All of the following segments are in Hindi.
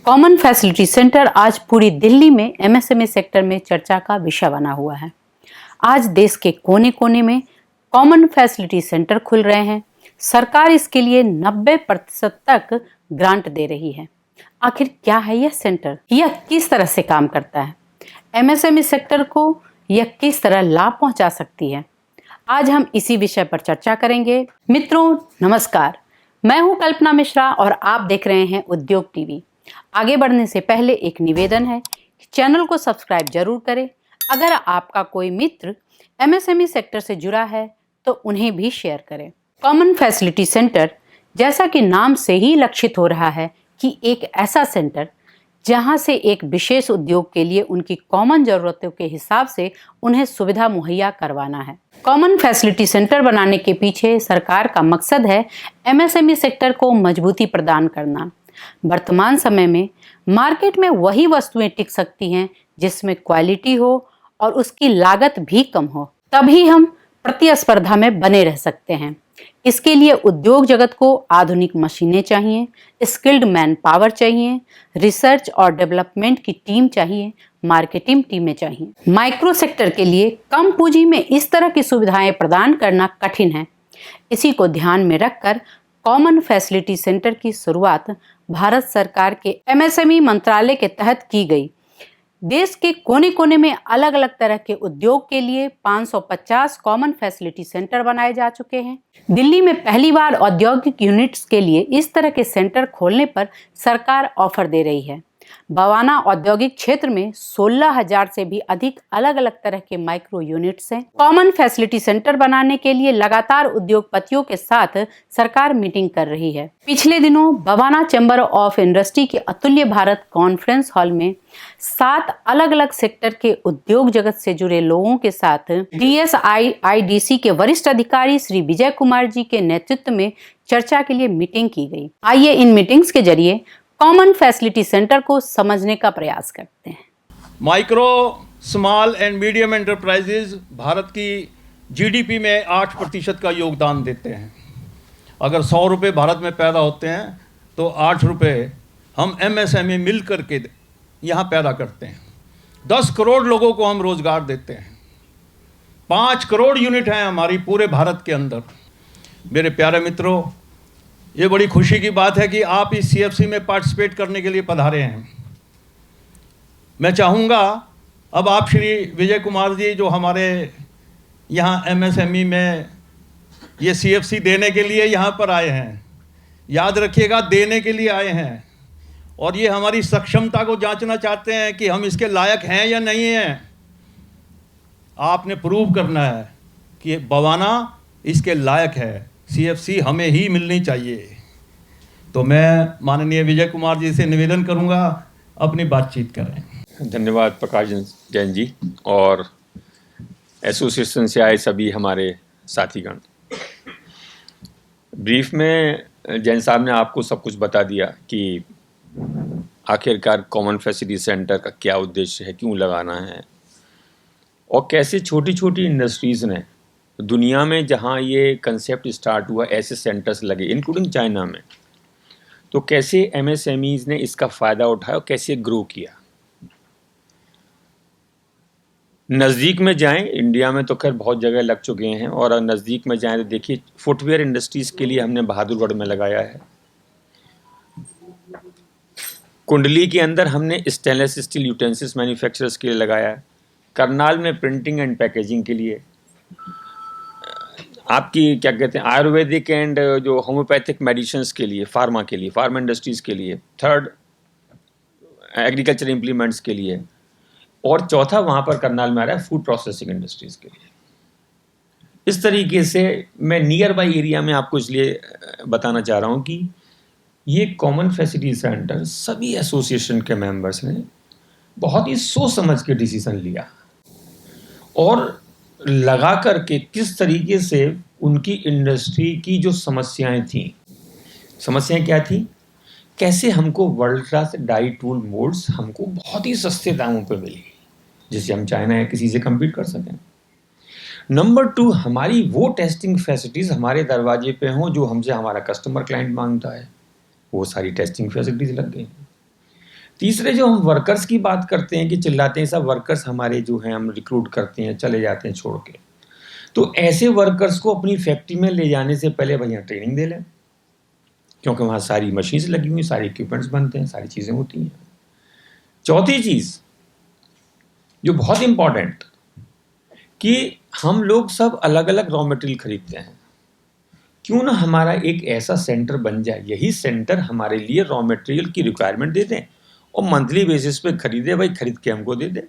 कॉमन फैसिलिटी सेंटर आज पूरी दिल्ली में एमएसएमई सेक्टर में चर्चा का विषय बना हुआ है। आज देश के कोने कोने में कॉमन फैसिलिटी सेंटर खुल रहे हैं। सरकार इसके लिए 90% तक ग्रांट दे रही है। आखिर क्या है यह सेंटर? यह किस तरह से काम करता है? एमएसएमई सेक्टर को यह किस तरह लाभ पहुंचा सकती है? आज हम इसी विषय पर चर्चा करेंगे। मित्रों नमस्कार, मैं हूं कल्पना मिश्रा और आप देख रहे हैं उद्योग टीवी। आगे बढ़ने से पहले एक निवेदन है कि चैनल को सब्सक्राइब जरूर करें। अगर आपका कोई मित्र एमएसएमई सेक्टर से जुड़ा है तो उन्हें भी शेयर करें। कॉमन फैसिलिटी सेंटर जैसा कि नाम से ही लक्षित हो रहा है कि एक ऐसा सेंटर जहां से एक विशेष उद्योग के लिए उनकी कॉमन जरूरतों के हिसाब से उन्हें सुविधा मुहैया करवाना है। कॉमन फैसिलिटी सेंटर बनाने के पीछे सरकार का मकसद है एमएसएमई सेक्टर को मजबूती प्रदान करना। वर्तमान समय में मार्केट में वही वस्तुएं टिक सकती हैं जिसमें क्वालिटी हो और उसकी लागत भी कम हो, तभी हम प्रतिस्पर्धा में बने रह सकते हैं। इसके लिए उद्योग जगत को आधुनिक मशीनें चाहिए, स्किल्ड मैन पावर चाहिए, रिसर्च और डेवलपमेंट की टीम चाहिए, मार्केटिंग टीमें चाहिए। माइक्रो सेक्टर के लिए कम पूंजी में इस तरह की सुविधाएं प्रदान करना कठिन है। इसी को ध्यान में रखकर कॉमन फैसिलिटी सेंटर की शुरुआत भारत सरकार के एमएसएमई मंत्रालय के तहत की गई। देश के कोने कोने में अलग अलग तरह के उद्योग के लिए 550 कॉमन फैसिलिटी सेंटर बनाए जा चुके हैं। दिल्ली में पहली बार औद्योगिक यूनिट्स के लिए इस तरह के सेंटर खोलने पर सरकार ऑफर दे रही है। बवाना औद्योगिक क्षेत्र में 16,000 से भी अधिक अलग अलग तरह के माइक्रो यूनिट्स हैं। कॉमन फैसिलिटी सेंटर बनाने के लिए लगातार उद्योगपतियों के साथ सरकार मीटिंग कर रही है। पिछले दिनों बवाना चैम्बर ऑफ इंडस्ट्री के अतुल्य भारत कॉन्फ्रेंस हॉल में 7 अलग अलग सेक्टर के उद्योग जगत से जुड़े लोगों के साथ DSIIDC के वरिष्ठ अधिकारी श्री विजय कुमार जी के नेतृत्व में चर्चा के लिए मीटिंग की गई। आइए इन मीटिंग्स के जरिए कॉमन फैसिलिटी सेंटर को समझने का प्रयास करते हैं। Micro, small and medium enterprises Bharat की जीडीपी में 8% का योगदान देते हैं। अगर 100 रुपये भारत में पैदा होते हैं तो 8 रुपये हम एमएसएमई मिल करके यहाँ पैदा करते हैं। 10 करोड़ लोगों को हम रोज़गार देते हैं। 5 करोड़ यूनिट हैं हमारी पूरे भारत के अंदर। मेरे प्यारे मित्रों, ये बड़ी खुशी की बात है कि आप इस सीएफसी में पार्टिसिपेट करने के लिए पधारे हैं। मैं चाहूँगा अब आप श्री विजय कुमार जी जो हमारे यहाँ एमएसएमई में ये सीएफसी देने के लिए यहाँ पर आए हैं, याद रखिएगा देने के लिए आए हैं, और ये हमारी सक्षमता को जांचना चाहते हैं कि हम इसके लायक हैं या नहीं हैं। आपने प्रूव करना है कि बवाना इसके लायक है, सीएफसी हमें ही मिलनी चाहिए। तो मैं माननीय विजय कुमार जी से निवेदन करूंगा अपनी बातचीत करें। धन्यवाद प्रकाश जैन जी और एसोसिएशन से आए सभी हमारे साथीगण। ब्रीफ में जैन साहब ने आपको सब कुछ बता दिया कि आखिरकार कॉमन फैसिलिटी सेंटर का क्या उद्देश्य है, क्यों लगाना है और कैसे छोटी छोटी इंडस्ट्रीज़ ने दुनिया में जहाँ ये कंसेप्ट स्टार्ट हुआ ऐसे सेंटर्स लगे इंक्लूडिंग चाइना में, तो कैसे एमएसएमईज़ ने इसका फ़ायदा उठाया और कैसे ग्रो किया। नज़दीक में जाएं, इंडिया में तो खैर बहुत जगह लग चुके हैं, और नज़दीक में जाएं तो देखिए फुटवेयर इंडस्ट्रीज़ के लिए हमने बहादुरगढ़ में लगाया है। कुंडली के अंदर हमने स्टेनलेस स्टील यूटेंसिल्स मैन्युफैक्चरर्स के लिए लगाया है। करनाल में प्रिंटिंग एंड पैकेजिंग के लिए, आपकी क्या कहते हैं आयुर्वेदिक एंड जो होम्योपैथिक मेडिसिन्स के लिए, फार्मा के लिए, फार्मा इंडस्ट्रीज़ के लिए, थर्ड एग्रीकल्चर इम्प्लीमेंट्स के लिए, और चौथा वहाँ पर करनाल में आ रहा है फूड प्रोसेसिंग इंडस्ट्रीज़ के लिए। इस तरीके से मैं नियर बाई एरिया में आपको इसलिए बताना चाह रहा हूँ कि ये कॉमन फैसिलिटी सेंटर सभी एसोसिएशन के मेंबर्स ने बहुत ही सोच समझ के डिसीजन लिया और लगा करके किस तरीके से उनकी इंडस्ट्री की जो समस्याएं थीं, समस्याएं क्या थी, कैसे हमको world class die tool moulds हमको बहुत ही सस्ते दामों पे मिली जिससे हम चाइना या किसी से compete कर सकें। नंबर 2, हमारी वो टेस्टिंग फैसिलिटीज़ हमारे दरवाजे पे हों जो हमसे हमारा कस्टमर क्लाइंट मांगता है, वो सारी टेस्टिंग फैसिलिटीज़ लग गई। तीसरे जो हम वर्कर्स की बात करते हैं कि चिल्लाते हैं सब वर्कर्स हमारे जो हैं हम रिक्रूट करते हैं चले जाते हैं छोड़ के, तो ऐसे वर्कर्स को अपनी फैक्ट्री में ले जाने से पहले भैया ट्रेनिंग दे लें, क्योंकि वहाँ सारी मशीन्स लगी हुई, सारे इक्विपमेंट्स बनते हैं, सारी चीज़ें होती हैं। चौथी चीज़ जो बहुत इंपॉर्टेंट कि हम लोग सब अलग अलग रॉ मटेरियल खरीदते हैं, क्यों ना हमारा एक ऐसा सेंटर बन जाए, यही सेंटर हमारे लिए रॉ मटेरियल की रिक्वायरमेंट दे दें और मंथली बेसिस पे खरीदे, भाई खरीद के हमको दे दे।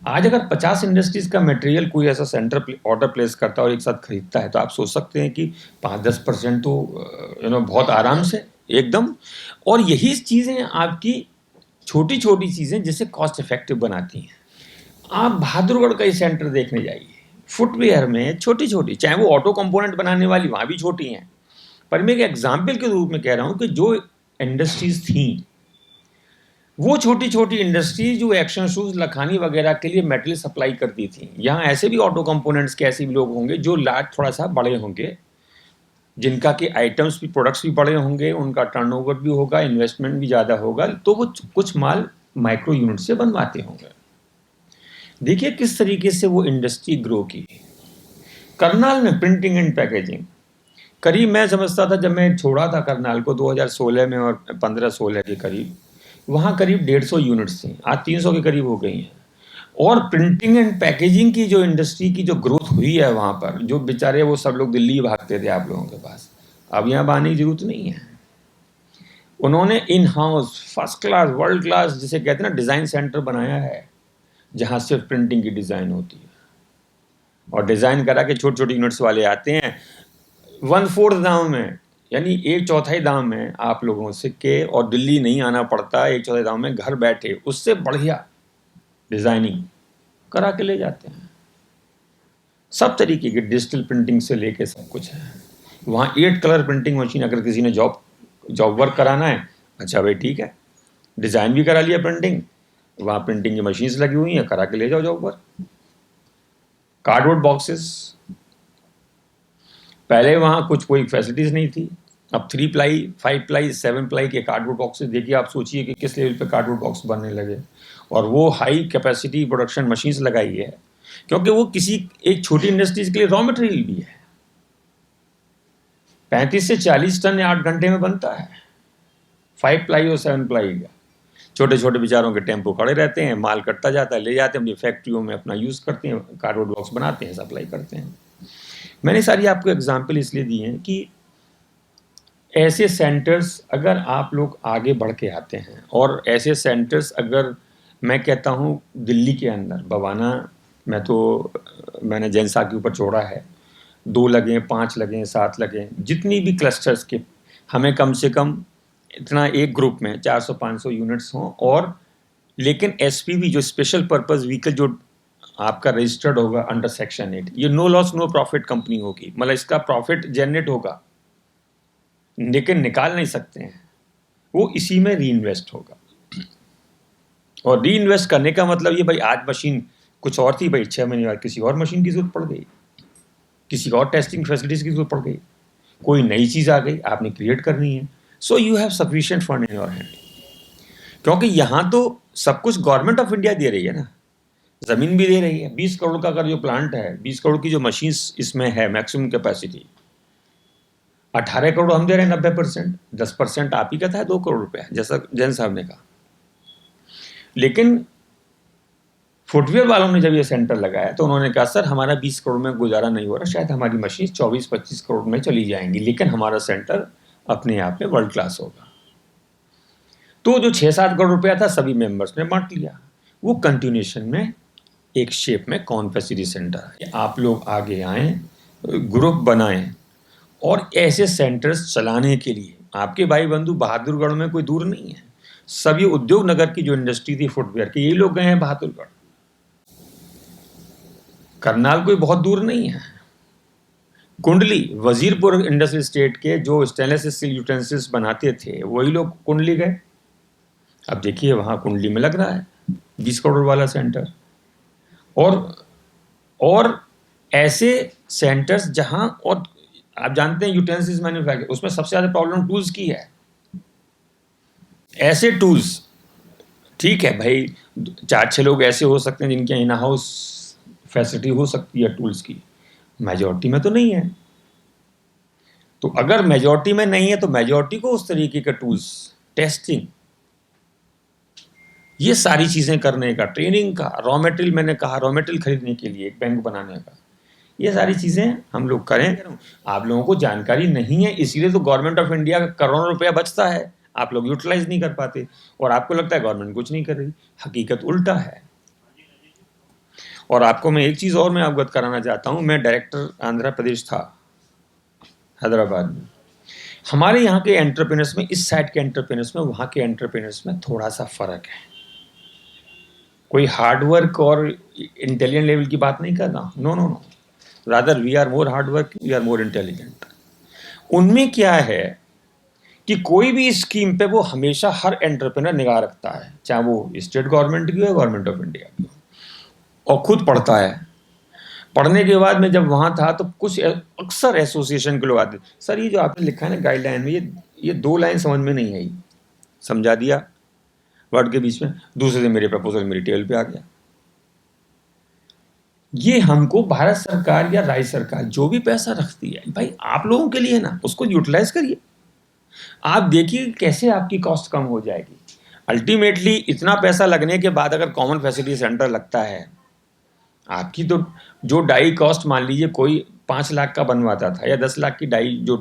आज अगर 50 इंडस्ट्रीज का मटेरियल कोई ऐसा सेंटर ऑर्डर प्लेस करता है और एक साथ खरीदता है, तो आप सोच सकते हैं कि 5-10% तो बहुत आराम से एकदम। और यही चीज़ें आपकी छोटी छोटी चीज़ें जिसे कॉस्ट इफेक्टिव बनाती हैं। आप बहादुरगढ़ का ही सेंटर देखने जाइए, फुटवेयर में छोटी छोटी, चाहे वो ऑटो कंपोनेंट बनाने वाली वहाँ भी छोटी हैं, पर मैं एक एग्जाम्पल के रूप में कह रहा हूँ कि जो इंडस्ट्रीज थी वो छोटी छोटी इंडस्ट्री जो एक्शन शूज लखानी वगैरह के लिए मेटेरियल सप्लाई करती थी, यहाँ ऐसे भी ऑटो कंपोनेंट्स के ऐसे भी लोग होंगे जो लार्ज थोड़ा सा बड़े होंगे, जिनका के आइटम्स भी प्रोडक्ट्स भी बड़े होंगे, उनका टर्नओवर भी होगा, इन्वेस्टमेंट भी ज़्यादा होगा, तो वो कुछ माल माइक्रो यूनिट से बनवाते होंगे। देखिए किस तरीके से वो इंडस्ट्री ग्रो की। करनाल में प्रिंटिंग एंड पैकेजिंग करीब, मैं समझता था जब मैं छोड़ा था करनाल को 2016 में और 15-16 के करीब, वहाँ करीब 150 यूनिट्स थी, आज 300 के करीब हो गई हैं। और प्रिंटिंग एंड पैकेजिंग की जो इंडस्ट्री की जो ग्रोथ हुई है वहाँ पर, जो बेचारे वो सब लोग दिल्ली भागते थे आप लोगों के पास, अब यहाँ आने की जरूरत नहीं है। उन्होंने in house first class world class जिसे कहते हैं ना डिज़ाइन सेंटर बनाया है, जहाँ सिर्फ प्रिंटिंग की डिज़ाइन होती है और डिज़ाइन करा के छोटे छोटे यूनिट्स वाले आते हैं 1/4 दाम में, यानी 1/4 दाम में आप लोगों से के, और दिल्ली नहीं आना पड़ता, 1/4 दाम में घर बैठे उससे बढ़िया डिज़ाइनिंग करा के ले जाते हैं। सब तरीके की डिजिटल प्रिंटिंग से लेके सब कुछ है वहाँ। 8 कलर प्रिंटिंग मशीन, अगर किसी ने जॉब वर्क कराना है, अच्छा भाई ठीक है, डिज़ाइन भी करा लिया प्रिंटिंग, वहाँ प्रिंटिंग की मशीन्स लगी हुई हैं, करा के ले जाओ जॉब वर्क। कार्डबोर्ड बॉक्सेस, पहले वहाँ कुछ कोई फैसिलिटीज़ नहीं थी, अब 3 प्लाई 5 प्लाई 7 प्लाई के कार्डबोर्ड बॉक्सेस, देखिए आप सोचिए कि किस लेवल पे कार्डबोर्ड बॉक्स बनने लगे। और वो हाई कैपेसिटी प्रोडक्शन मशीन्स लगाई है, क्योंकि वो किसी एक छोटी इंडस्ट्रीज के लिए रॉ मटेरियल भी है। 35 से 40 टन 8 घंटे में बनता है 5 प्लाई और 7 प्लाई का। छोटे छोटे बेचारों के टेम्पो खड़े रहते हैं, माल कटता जाता है, ले जाते हैं अपनी फैक्ट्रियों में, अपना यूज़ करते हैं, कार्डबोर्ड बॉक्स बनाते हैं, सप्लाई करते हैं। मैंने सारी आपको एग्जाम्पल इसलिए दी हैं कि ऐसे सेंटर्स अगर आप लोग आगे बढ़ के आते हैं, और ऐसे सेंटर्स अगर मैं कहता हूँ दिल्ली के अंदर बवाना, मैंने जैनसा के ऊपर छोड़ा है, 2 लगें 5 लगें 7 लगें, जितनी भी क्लस्टर्स के, हमें कम से कम इतना एक ग्रुप में 400-500 यूनिट्स हों। और लेकिन एसपीवी जो स्पेशल पर्पस व्हीकल जो आपका रजिस्टर्ड होगा अंडर सेक्शन 8, ये no loss no profit company होगी, मतलब इसका प्रॉफिट जनरेट होगा लेकिन निकाल नहीं सकते हैं, वो इसी में री इन्वेस्ट होगा। और री इन्वेस्ट करने का मतलब ये, भाई आज मशीन कुछ और थी, भाई 6 महीने बाद किसी और मशीन की जरूरत पड़ गई, किसी और टेस्टिंग फैसिलिटीज की जरूरत पड़ गई, कोई नई चीज़ आ गई, आपने क्रिएट करनी है। So you have sufficient fund in your hand, क्योंकि यहाँ तो सब कुछ गवर्नमेंट ऑफ इंडिया दे रही है ना, ज़मीन भी दे रही है। 20 करोड़ का अगर जो प्लांट है, 20 करोड़ की जो मशीन्स इसमें है मैक्सिमम कैपेसिटी, 18 करोड़ हम दे रहे हैं 90%, 10% आप ही का था 2 करोड़ रुपया, जैसा जैन साहब ने कहा। लेकिन फुटवेयर वालों ने जब ये सेंटर लगाया तो उन्होंने कहा सर हमारा 20 करोड़ में गुजारा नहीं हो रहा, शायद हमारी मशीन 24-25 करोड़ में चली जाएंगी, लेकिन हमारा सेंटर अपने आप में वर्ल्ड क्लास होगा। तो जो 6-7 करोड़ रुपया था सभी मेंबर्स ने बांट लिया। वो कंटिन्यूएशन में एक शेप में कॉन्फेसिटी सेंटर है। आप लोग आगे आएँ, ग्रुप बनाएं, और ऐसे सेंटर्स चलाने के लिए आपके भाई बंधु बहादुरगढ़ में कोई दूर नहीं है। सभी उद्योग नगर की जो इंडस्ट्री थी फुटवेयर की, ये लोग गए हैं बहादुरगढ़। करनाल कोई बहुत दूर नहीं है। कुंडली, वजीरपुर इंडस्ट्रियल स्टेट के जो स्टेनलेस स्टील यूटेंसिल्स बनाते थे वही लोग कुंडली गए। अब देखिए वहाँ कुंडली में लग रहा है 20 करोड़ वाला सेंटर। और ऐसे सेंटर्स जहाँ, और आप जानते हैं यूटेंसिल्स मैन्युफैक्चर, उसमें सबसे ज़्यादा प्रॉब्लम टूल्स की है। ऐसे टूल्स ठीक है भाई, 4-6 लोग ऐसे हो सकते हैं जिनके इन हाउस फैसिलिटी हो सकती है टूल्स की, मेजॉरिटी में तो नहीं है। तो अगर मेजॉरिटी में नहीं है तो मेजॉरिटी को उस तरीके के टूल्स, टेस्टिंग, ये सारी चीज़ें करने का, ट्रेनिंग का, रॉ मटेरियल, मैंने कहा रॉ मटेरियल खरीदने के लिए, एक बैंक बनाने का, ये सारी चीज़ें हम लोग करें। आप लोगों को जानकारी नहीं है, इसीलिए तो गवर्नमेंट ऑफ इंडिया का करोड़ों रुपया बचता है, आप लोग यूटिलाइज नहीं कर पाते और आपको लगता है गवर्नमेंट कुछ नहीं कर रही। हकीकत उल्टा है। और आपको मैं एक चीज़ और मैं अवगत कराना चाहता हूँ। मैं डायरेक्टर आंध्र प्रदेश था, हैदराबाद में। हमारे यहाँ के एंटरप्रेन्योर्स में, इस साइड के एंटरप्रेन्योर्स में, वहाँ के एंटरप्रेन्योर्स में थोड़ा सा फ़र्क है। कोई हार्डवर्क और इंटेलिजेंट लेवल की बात नहीं कर रहा, no no no, rather we are more hard work, we are more intelligent. उनमें क्या है कि कोई भी स्कीम पे वो हमेशा हर एंटरप्रेन्योर निगाह रखता है, चाहे वो स्टेट गवर्नमेंट की हो, गवर्नमेंट ऑफ इंडिया की हो, और खुद पढ़ता है। पढ़ने के बाद में जब वहाँ था तो कुछ अक्सर एसोसिएशन के लोग आते, सर ये जो आपने लिखा है ना गाइडलाइन में, ये 2 लाइन समझ में नहीं आई, समझा दिया वर्ड के बीच में, दूसरे दिन मेरे प्रपोजल मेरी टेबल पे आ गया। ये हमको भारत सरकार या राज्य सरकार जो भी पैसा रखती है, भाई आप लोगों के लिए ना, उसको यूटिलाइज करिए। आप देखिए कैसे आपकी कॉस्ट कम हो जाएगी। अल्टीमेटली इतना पैसा लगने के बाद अगर कॉमन फैसिलिटी सेंटर लगता है, आपकी तो जो डाई कॉस्ट, मान लीजिए कोई 5 लाख का बनवाता था या 10 लाख की डाई जो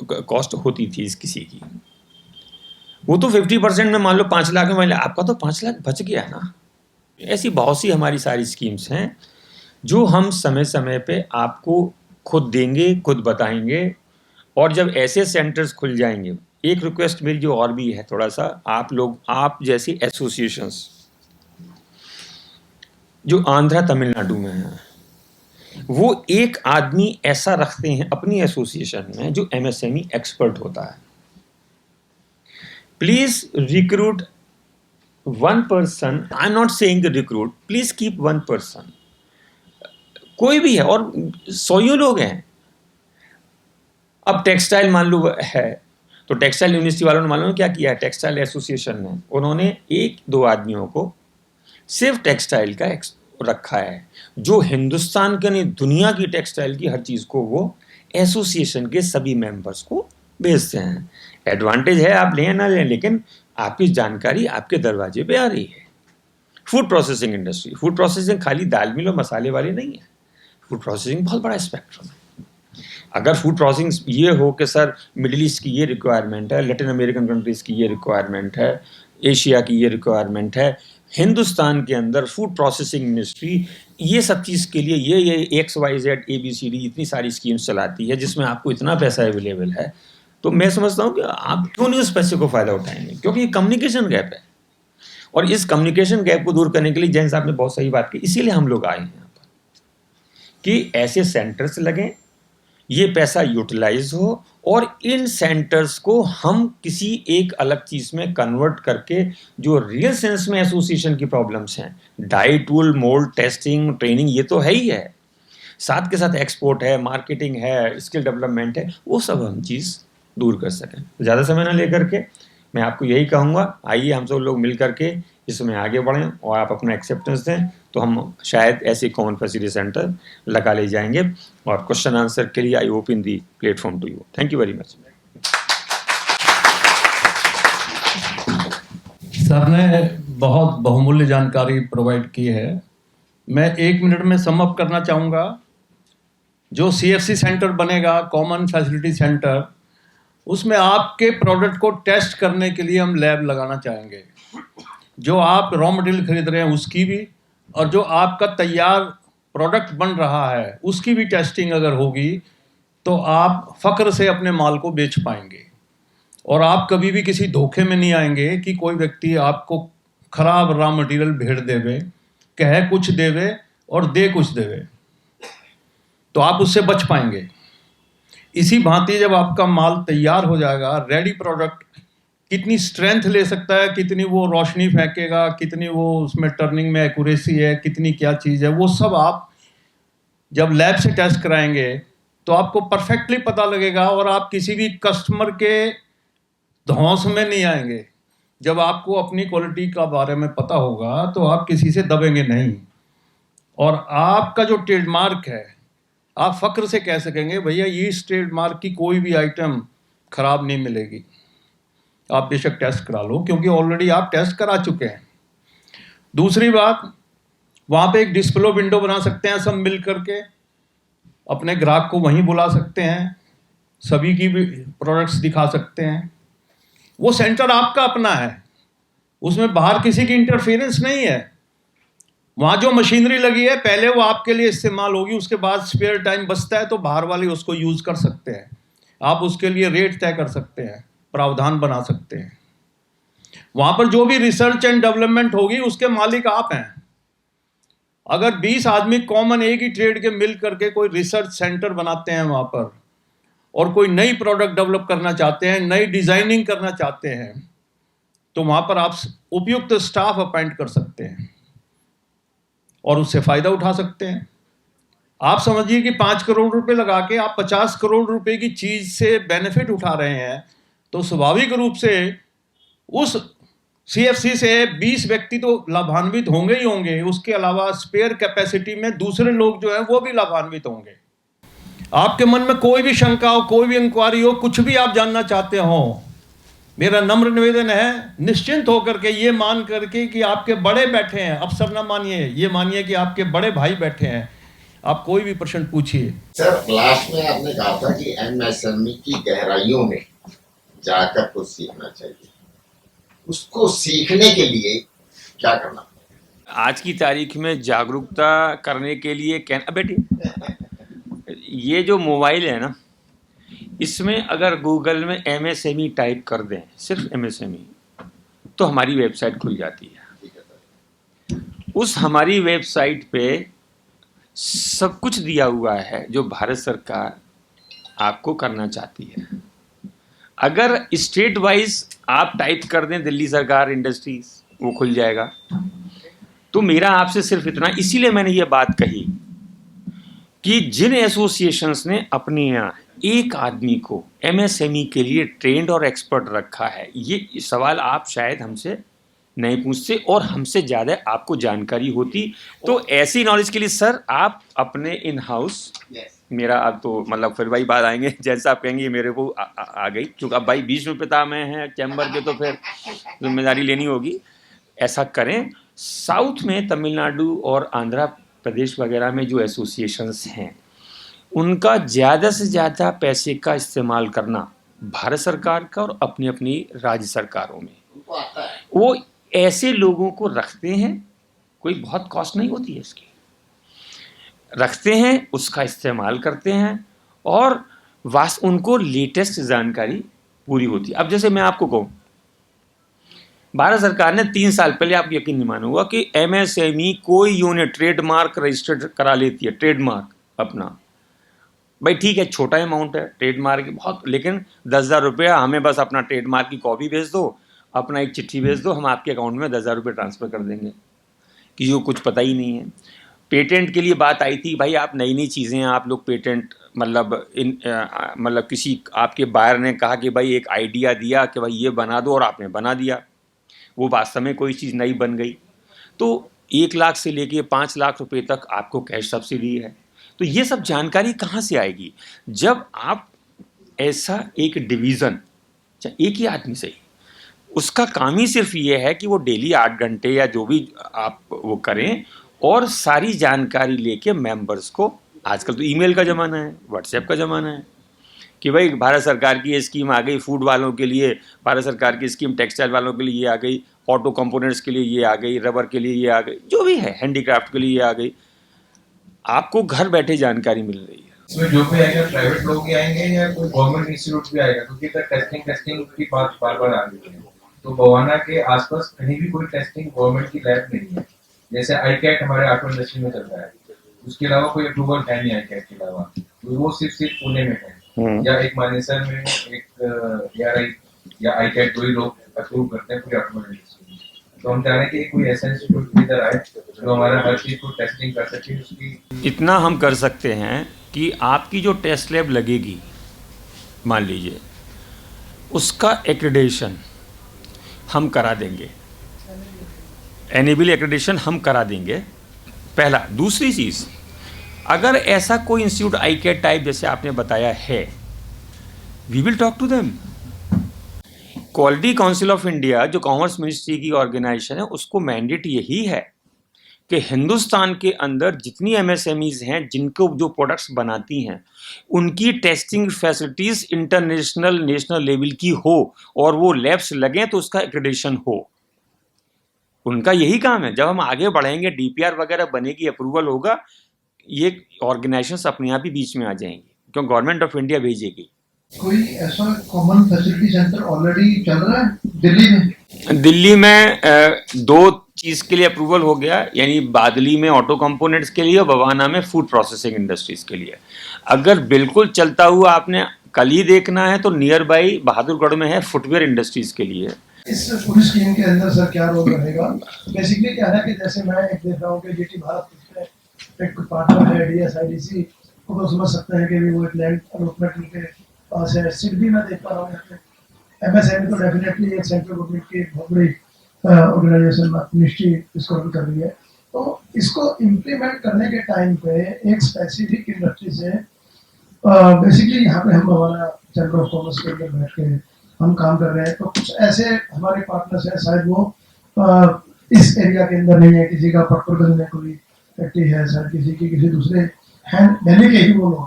कॉस्ट होती थी इस किसी की, वो तो 50% में मान लो 5 लाख में, आपका तो 5 लाख बच गया ना। ऐसी बहुत सी हमारी सारी स्कीम्स हैं जो हम समय समय पे आपको खुद देंगे, खुद बताएंगे। और जब ऐसे सेंटर्स खुल जाएंगे, एक रिक्वेस्ट मेरी जो और भी है थोड़ा सा, आप लोग, आप जैसी एसोसिएशंस जो आंध्रा तमिलनाडु में हैं, वो एक आदमी ऐसा रखते हैं अपनी एसोसिएशन में जो एमएसएमई एक्सपर्ट होता है। Please recruit 1 person, I am not saying recruit, please keep 1 person, कोई भी है, और 100 लोग हैं। अब टेक्सटाइल मान लो है, तो टेक्सटाइल यूनिवर्सिटी वालों ने मालूम क्या किया है, टेक्सटाइल एसोसिएशन ने, उन्होंने 1-2 आदमियों को सिर्फ टेक्सटाइल का रखा है, जो हिंदुस्तान के नहीं दुनिया की टेक्सटाइल की हर चीज़ को वो एसोसिएशन के सभी मेंबर्स को भेजते हैं। एडवांटेज है, आप लें ना लें, लेकिन आपकी जानकारी आपके दरवाजे पे आ रही है। Food processing industry, food processing खाली दाल मिल और मसाले वाली नहीं है, फूड प्रोसेसिंग बहुत बड़ा स्पेक्ट्रम है। अगर फूड प्रोसेसिंग ये हो कि सर मिडिल ईस्ट की ये रिक्वायरमेंट है, लैटिन अमेरिकन कंट्रीज़ की ये रिक्वायरमेंट है, एशिया की ये रिक्वायरमेंट है, हिंदुस्तान के अंदर फूड प्रोसेसिंग इंडस्ट्री ये सब चीज़ के लिए ये XYZ ABCD इतनी सारी स्कीम्स चलाती है जिसमें आपको इतना पैसा अवेलेबल है, तो मैं समझता हूँ कि आप क्यों नहीं उस पैसे को फ़ायदा उठाएंगे, क्योंकि ये कम्युनिकेशन गैप है। और इस कम्युनिकेशन गैप को दूर करने के लिए जैन साहब ने बहुत सही बात की, इसीलिए हम लोग आए हैं यहाँ पर कि ऐसे सेंटर्स लगें, ये पैसा यूटिलाइज हो, और इन सेंटर्स को हम किसी एक अलग चीज़ में कन्वर्ट करके जो रियल सेंस में एसोसिएशन की प्रॉब्लम्स हैं, die tool, mould testing, training, ये तो है ही है, साथ के साथ एक्सपोर्ट है, मार्केटिंग है, स्किल डेवलपमेंट है, वो सब हम चीज़ दूर कर सकें। ज़्यादा समय ना लेकर के मैं आपको यही कहूँगा, आइए हम सब लोग मिल करके इसमें आगे बढ़ें और आप अपना एक्सेप्टेंस दें, तो हम शायद ऐसे कॉमन फैसिलिटी सेंटर लगा ले जाएंगे। और क्वेश्चन आंसर के लिए I open the platform to you. Thank you very much. Sir ने बहुत बहुमूल्य जानकारी प्रोवाइड की है। मैं 1 मिनट में सम अप करना चाहूँगा। जो CFC सेंटर बनेगा, कॉमन फैसिलिटी सेंटर, उसमें आपके प्रोडक्ट को टेस्ट करने के लिए हम लैब लगाना चाहेंगे। जो आप रॉ मटेरियल खरीद रहे हैं उसकी भी, और जो आपका तैयार प्रोडक्ट बन रहा है उसकी भी टेस्टिंग अगर होगी तो आप फ़ख्र से अपने माल को बेच पाएंगे। और आप कभी भी किसी धोखे में नहीं आएंगे कि कोई व्यक्ति आपको खराब रॉ मटेरियल भेड़ देवे, कहे कुछ देवे और दे कुछ देवे, तो आप उससे बच पाएंगे। इसी भांति जब आपका माल तैयार हो जाएगा, रेडी प्रोडक्ट, कितनी स्ट्रेंथ ले सकता है, कितनी वो रोशनी फेंकेगा, कितनी वो उसमें टर्निंग में एक्यूरेसी है, कितनी क्या चीज़ है, वो सब आप जब लैब से टेस्ट कराएंगे तो आपको परफेक्टली पता लगेगा और आप किसी भी कस्टमर के धौंस में नहीं आएंगे जब आपको अपनी क्वालिटी का बारे में पता होगा तो आप किसी से दबेंगे नहीं, और आपका जो ट्रेडमार्क है आप फक्र से कह सकेंगे भैया इस ट्रेडमार्क की कोई भी आइटम खराब नहीं मिलेगी। आप बेशक टेस्ट करा लो, क्योंकि ऑलरेडी आप टेस्ट करा चुके हैं। दूसरी बात, वहाँ पे एक डिस्प्ले विंडो बना सकते हैं, सब मिल करके अपने ग्राहक को वहीं बुला सकते हैं, सभी की भी प्रोडक्ट्स दिखा सकते हैं। वो सेंटर आपका अपना है, उसमें बाहर किसी की इंटरफेरेंस नहीं है। वहाँ जो मशीनरी लगी है पहले वो आपके लिए इस्तेमाल होगी, उसके बाद स्पेयर टाइम बचता है तो बाहर वाले उसको यूज़ कर सकते हैं। आप उसके लिए रेट तय कर सकते हैं, प्रावधान बना सकते हैं। वहाँ पर जो भी रिसर्च एंड डेवलपमेंट होगी उसके मालिक आप हैं। अगर 20 आदमी कॉमन एक ही ट्रेड के मिल करके कोई रिसर्च सेंटर बनाते हैं वहाँ पर, और कोई नई प्रोडक्ट डेवलप करना चाहते हैं, नई डिज़ाइनिंग करना चाहते हैं, तो वहाँ पर आप उपयुक्त स्टाफ अपॉइंट कर सकते हैं और उससे फ़ायदा उठा सकते हैं। आप समझिए कि 5 करोड़ रुपए लगा के आप 50 करोड़ रुपए की चीज़ से बेनिफिट उठा रहे हैं, तो स्वाभाविक रूप से उस CFC से 20 व्यक्ति तो लाभान्वित होंगे ही होंगे। उसके अलावा स्पेयर कैपेसिटी में दूसरे लोग जो हैं वो भी लाभान्वित होंगे। आपके मन में कोई भी शंका हो, कोई भी इंक्वायरी हो, कुछ भी आप जानना चाहते हो, मेरा नम्र निवेदन है निश्चिंत होकर के ये मान करके कि आपके बड़े बैठे हैं, अफसर ना मानिए, ये मानिए कि आपके बड़े भाई बैठे हैं, आप कोई भी प्रश्न पूछिए। सर, लास्ट में आपने कहा था कि MSME की गहराइयों में जाकर कुछ सीखना चाहिए, उसको सीखने के लिए क्या करना? आज की तारीख में जागरूकता करने के लिए बेटी ये जो मोबाइल है ना, इसमें अगर गूगल में MSME टाइप कर दें, सिर्फ MSME, तो हमारी वेबसाइट खुल जाती है। उस हमारी वेबसाइट पे सब कुछ दिया हुआ है जो भारत सरकार आपको करना चाहती है। अगर स्टेट वाइज आप टाइप कर दें दिल्ली सरकार इंडस्ट्रीज, वो खुल जाएगा। तो मेरा आपसे सिर्फ इतना, इसीलिए मैंने ये बात कही कि जिन एसोसिएशंस ने अपने यहाँ एक आदमी को MSME के लिए ट्रेंड और एक्सपर्ट रखा है, ये सवाल आप शायद हमसे नहीं पूछते और हमसे ज़्यादा आपको जानकारी होती। तो ऐसी नॉलेज के लिए सर आप अपने इन हाउस, मेरा अब तो मतलब फिर भाई बात आएंगे, जैसा आप कहेंगे मेरे को आ गई, क्योंकि अब भाई 20 में पिता में हैं चैम्बर के, तो फिर जिम्मेदारी लेनी होगी। ऐसा करें, साउथ में तमिलनाडु और आंध्र प्रदेश वगैरह में जो एसोसिएशंस हैं, उनका ज़्यादा से ज़्यादा पैसे का इस्तेमाल करना भारत सरकार का और अपनी अपनी राज्य सरकारों में, वो ऐसे लोगों को रखते हैं, कोई बहुत कॉस्ट नहीं होती है इसकी, रखते हैं, उसका इस्तेमाल करते हैं और उनको लेटेस्ट जानकारी पूरी होती है। अब जैसे मैं आपको कहूँ, भारत सरकार ने 3 साल पहले, आप यकीन नहीं मानूंगा, कि MSME कोई यूनिट ट्रेडमार्क रजिस्टर्ड करा लेती है, ट्रेडमार्क अपना। भाई ठीक है, छोटा अमाउंट है ट्रेडमार्क बहुत, लेकिन 10,000 रुपया हमें बस अपना ट्रेडमार्क की कॉपी भेज दो, अपना एक चिट्ठी भेज दो, हम आपके अकाउंट में 10,000 रुपये ट्रांसफ़र कर देंगे। किसी को कुछ पता ही नहीं है। पेटेंट के लिए बात आई थी, भाई आप नई नई चीज़ें आप लोग पेटेंट मतलब किसी आपके बायर ने कहा कि भाई एक आइडिया दिया कि भाई ये बना दो और आपने बना दिया, वो वास्तव में कोई चीज़ नई बन गई। तो 1 लाख से लेके 5 लाख रुपए तक आपको कैश सब्सिडी है। तो ये सब जानकारी कहाँ से आएगी जब आप ऐसा एक डिवीज़न, एक ही आदमी से ही, उसका काम ही सिर्फ ये है कि वो डेली 8 घंटे या जो भी आप वो करें और सारी जानकारी लेके मेंबर्स को, आजकल तो ईमेल का ज़माना है, व्हाट्सएप का ज़माना है, कि भाई भारत सरकार की ये स्कीम आ गई, फूड वालों के लिए भारत सरकार की स्कीम, टेक्सटाइल वालों के लिए ये आ गई, ऑटो कंपोनेंट्स के लिए ये आ गई, रबर के लिए ये आ गई, जो भी है हैंडीक्राफ्ट के लिए ये आ गई, आपको घर बैठे जानकारी मिल रही है। इसमें जो भी आएगा प्राइवेट लोग ही आएंगे या कोई गवर्नमेंट इंस्टीट्यूट भी आएगा, क्योंकि टेस्टिंग की बात बार बार आ रही है। तो बवाना के आसपास कहीं भी कोई टेस्टिंग गवर्नमेंट की लैब नहीं है। जैसे ICAT हमारे ऑटो इंडस्ट्री में चल रहा है, उसके अलावा कोई अप्रूवल है नहीं ICAT के अलावा, तो वो सिर्फ पुणे में है, या एक मानेसर में एक या ICAT 2 ही लोग अप्रूव करते हैं पूरी ऑटोमोबाइल इंडस्ट्री में। तो हम चाह रहे हैं कि कोई ऐसा इंस्टीट्यूट इधर आए जो हमारा हर चीज को टेस्टिंग कर सके। उसकी इतना हम कर सकते हैं कि आपकी जो टेस्ट लैब लगेगी, मान लीजिए उसका एक्रेडिटेशन हम करा देंगे, एनेबल एक्रेडिटेशन हम करा देंगे, पहला। दूसरी चीज़, अगर ऐसा कोई इंस्टीट्यूट आईकेट टाइप जैसे आपने बताया है, we will talk to them. Quality council of India जो कॉमर्स मिनिस्ट्री की ऑर्गेनाइजेशन है, उसको मैंडेट यही है कि हिंदुस्तान के अंदर जितनी एमएसएमईज हैं जिनको जो प्रोडक्ट्स बनाती हैं, उनकी testing facilities international national level की हो और वो लैब्स लगें तो उसका एक्रेडिटेशन हो। उनका यही काम है। जब हम आगे बढ़ेंगे, डीपीआर वगैरह बनेगी, अप्रूवल होगा, ये ऑर्गेनाइजेशंस अपने आप ही बीच में आ जाएंगी, क्योंकि गवर्नमेंट ऑफ इंडिया भेजेगी। कोई ऐसा कॉमन फैसिलिटी सेंटर ऑलरेडी चल रहा है दिल्ली में? दिल्ली में दो चीज़ के लिए अप्रूवल हो गया, यानी बादली में ऑटो कंपोनेंट्स के लिए और बवाना में फूड प्रोसेसिंग इंडस्ट्रीज के लिए। अगर बिल्कुल चलता हुआ आपने कल ही देखना है तो नियर बाई बहादुरगढ़ में है फुटवेयर इंडस्ट्रीज के लिए। इस पूरी स्कीम के अंदर सर क्या रोल रहेगा? बेसिकली क्या है कि जैसे मैं एक देख रहा हूँ कि जीटी भारत में एक पार्टनर है डीएसआईडीसी, वो तो समझ सकते हैं कि भी वो एक लैंड अलॉटमेंट उनके पास है। सिडबी में देख पा रहा हूँ यहाँ पे एमएसएमई तो डेफिनेटली एक सेंट्रल गवर्नमेंट की बहुत बड़ी ऑर्गेनाइजेशन मिनिस्ट्री इसको रन कर रही है। तो इसको इम्प्लीमेंट करने के टाइम पे एक स्पेसिफिक इंडस्ट्री से बेसिकली यहाँ पे हम हमारा चैम्बर ऑफ कॉमर्स के अंदर बैठ के हम काम कर रहे हैं। तो कुछ ऐसे हमारे पार्टनर्स हैं, शायद वो इस एरिया के अंदर नहीं है, किसी का पटपुरगंज में कोई फैक्ट्री है, शायद किसी की किसी दूसरे हैं दिल्ली के ही वो लोग।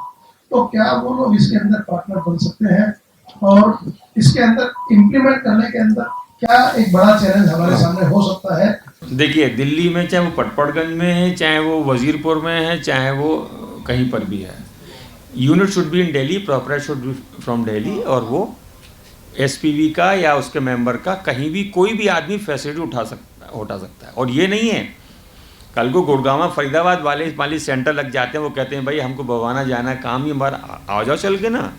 तो क्या वो लोग इसके अंदर पार्टनर बन सकते हैं? और इसके अंदर इम्प्लीमेंट करने के अंदर क्या एक बड़ा चैलेंज हमारे सामने हो सकता है? देखिए, दिल्ली में चाहे वो पटपड़गंज में है, चाहे वो वजीरपुर में है, चाहे वो कहीं पर भी है, unit should be in Delhi, proper should be from Delhi, और वो एसपीवी का या उसके मेंबर का कहीं भी कोई भी आदमी फैसिलिटी उठा सकता है। और ये नहीं है कल को गुड़गांव फरीदाबाद वाले सेंटर लग जाते हैं, वो कहते हैं भाई हमको बवाना जाना है, काम ही हमारा, आ जाओ चल के ना।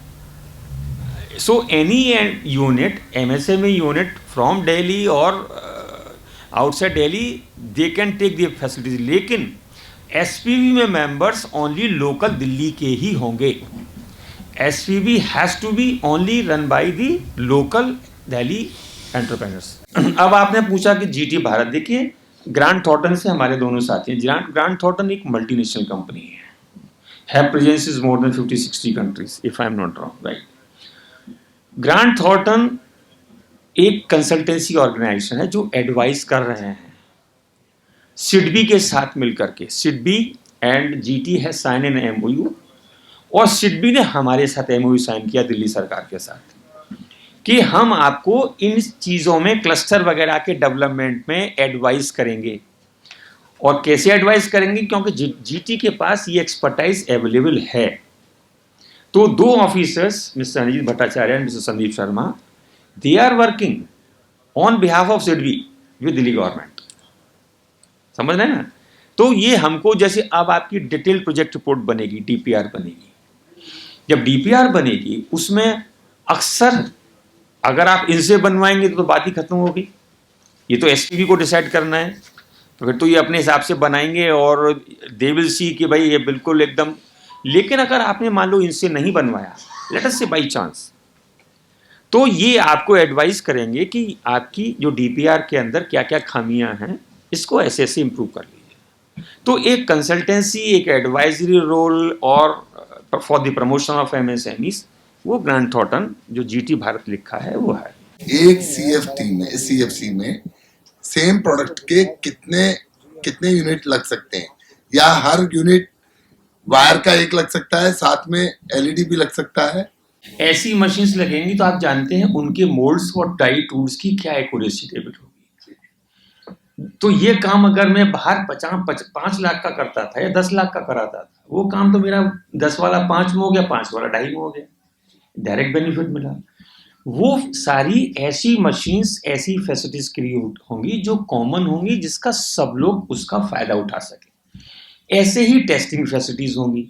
So any unit, MSME unit from Delhi or outside Delhi, they can take the facilities, लेकिन एसपीवी में मेंबर्स ओनली लोकल दिल्ली के ही होंगे। SPV has to be only run by the local Delhi entrepreneurs. अब आपने पूछा कि जीटी भारत, देखिए ग्रांट थॉर्टन से हमारे दोनों साथी हैं। ग्रांट थॉर्टन एक मल्टीनेशनल कंपनी है presence is more than 50-60 countries if I am not wrong, right. Grant Thornton एक कंसल्टेंसी ऑर्गेनाइजेशन है जो एडवाइस कर रहे हैं सिडबी के साथ मिलकर के। सिडबी एंड जीटी है साइन एन एमओयू, और सिडबी ने हमारे साथ एमओयू साइन किया दिल्ली सरकार के साथ कि हम आपको इन चीज़ों में क्लस्टर वगैरह के डेवलपमेंट में एडवाइस करेंगे। और कैसे एडवाइस करेंगे? क्योंकि जीटी के पास ये एक्सपर्टाइज अवेलेबल है। तो दो officers, mister Anil Bhattacharya and mister Sandeep Sharma, they are working on behalf of SIDBI with Delhi government. समझ रहे हैं ना? तो ये हमको, जैसे अब आपकी डिटेल प्रोजेक्ट रिपोर्ट बनेगी, डीपीआर बनेगी, जब डीपीआर बनेगी उसमें अक्सर अगर आप इनसे बनवाएंगे तो बात ही खत्म होगी। ये तो एसपीबी को डिसाइड करना है, तो फिर तो ये अपने हिसाब से बनाएंगे और दे विल सी कि भाई ये बिल्कुल एकदम। लेकिन अगर आपने मान लो इनसे नहीं बनवाया, लेट अस से बाई चांस, तो ये आपको एडवाइस करेंगे कि आपकी जो डीपीआर के अंदर क्या क्या खामियां हैं, इसको ऐसे ऐसे इम्प्रूव कर लीजिए। तो एक कंसल्टेंसी, एक एडवाइजरी रोल और for the promotion of MSMEs, वो ग्रांट थॉर्टन जो जीटी भारत लिखा है वो है। एक सीएफसी में सेम प्रोडक्ट के कितने यूनिट लग सकते हैं, या हर यूनिट वायर का एक लग सकता है, साथ में एलईडी भी लग सकता है? ऐसी मशीन्स लगेंगी तो आप जानते हैं उनके मोल्ड्स और डाई टूल्स की क्या एक्यूरेसी लेवल होगी। तो ये काम अगर मैं बाहर 5 लाख का करता था या 10 लाख का कराता था, वो काम तो मेरा 10 वाला 5 में हो गया, 5 वाला 2.5 में हो गया, डायरेक्ट बेनिफिट मिला। वो सारी ऐसी मशीन्स, ऐसी फैसिलिटीज क्रिएट होंगी जो कॉमन होंगी, जिसका सब लोग उसका फायदा उठा सके। ऐसे ही टेस्टिंग फैसिलिटीज होंगी।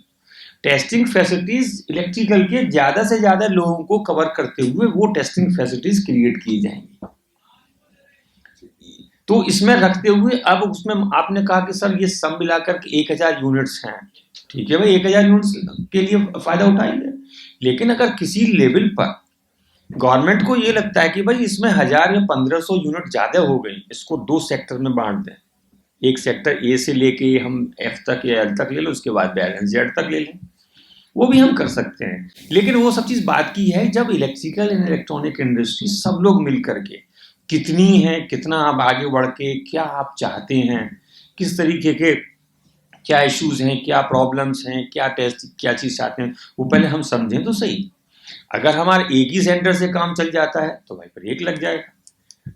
टेस्टिंग फैसिलिटीज इलेक्ट्रिकल के ज्यादा से ज्यादा लोगों को कवर करते हुए वो टेस्टिंग फैसिलिटीज क्रिएट की जाएंगी। तो इसमें रखते हुए अब उसमें आपने कहा कि सर ये सब मिलाकर के 1000 यूनिट्स हैं, ठीक है भाई, 1000 यूनिट्स के लिए फायदा उठाएंगे। लेकिन अगर किसी लेवल पर गवर्नमेंट को ये लगता है कि भाई इसमें 1000 या 1500 यूनिट ज्यादा हो गई, इसको 2 सेक्टर में बांट दें। एक सेक्टर ए से लेके हम एफ तक या एल तक ले लें, उसके बाद बैलेंस जेड तक ले लें, वो भी हम कर सकते हैं। लेकिन वो सब चीज़ बात की है जब इलेक्ट्रिकल एंड इलेक्ट्रॉनिक इंडस्ट्री सब लोग मिल करके कितनी है, कितना आप आगे बढ़ के क्या आप चाहते हैं, किस तरीके के क्या इश्यूज हैं, क्या प्रॉब्लम्स हैं, क्या टेस्ट, क्या चीज़ चाहते हैं, वो पहले हम समझें तो सही। अगर हमारे एक ही सेंटर से काम चल जाता है तो भाई फिर एक लग जाएगा,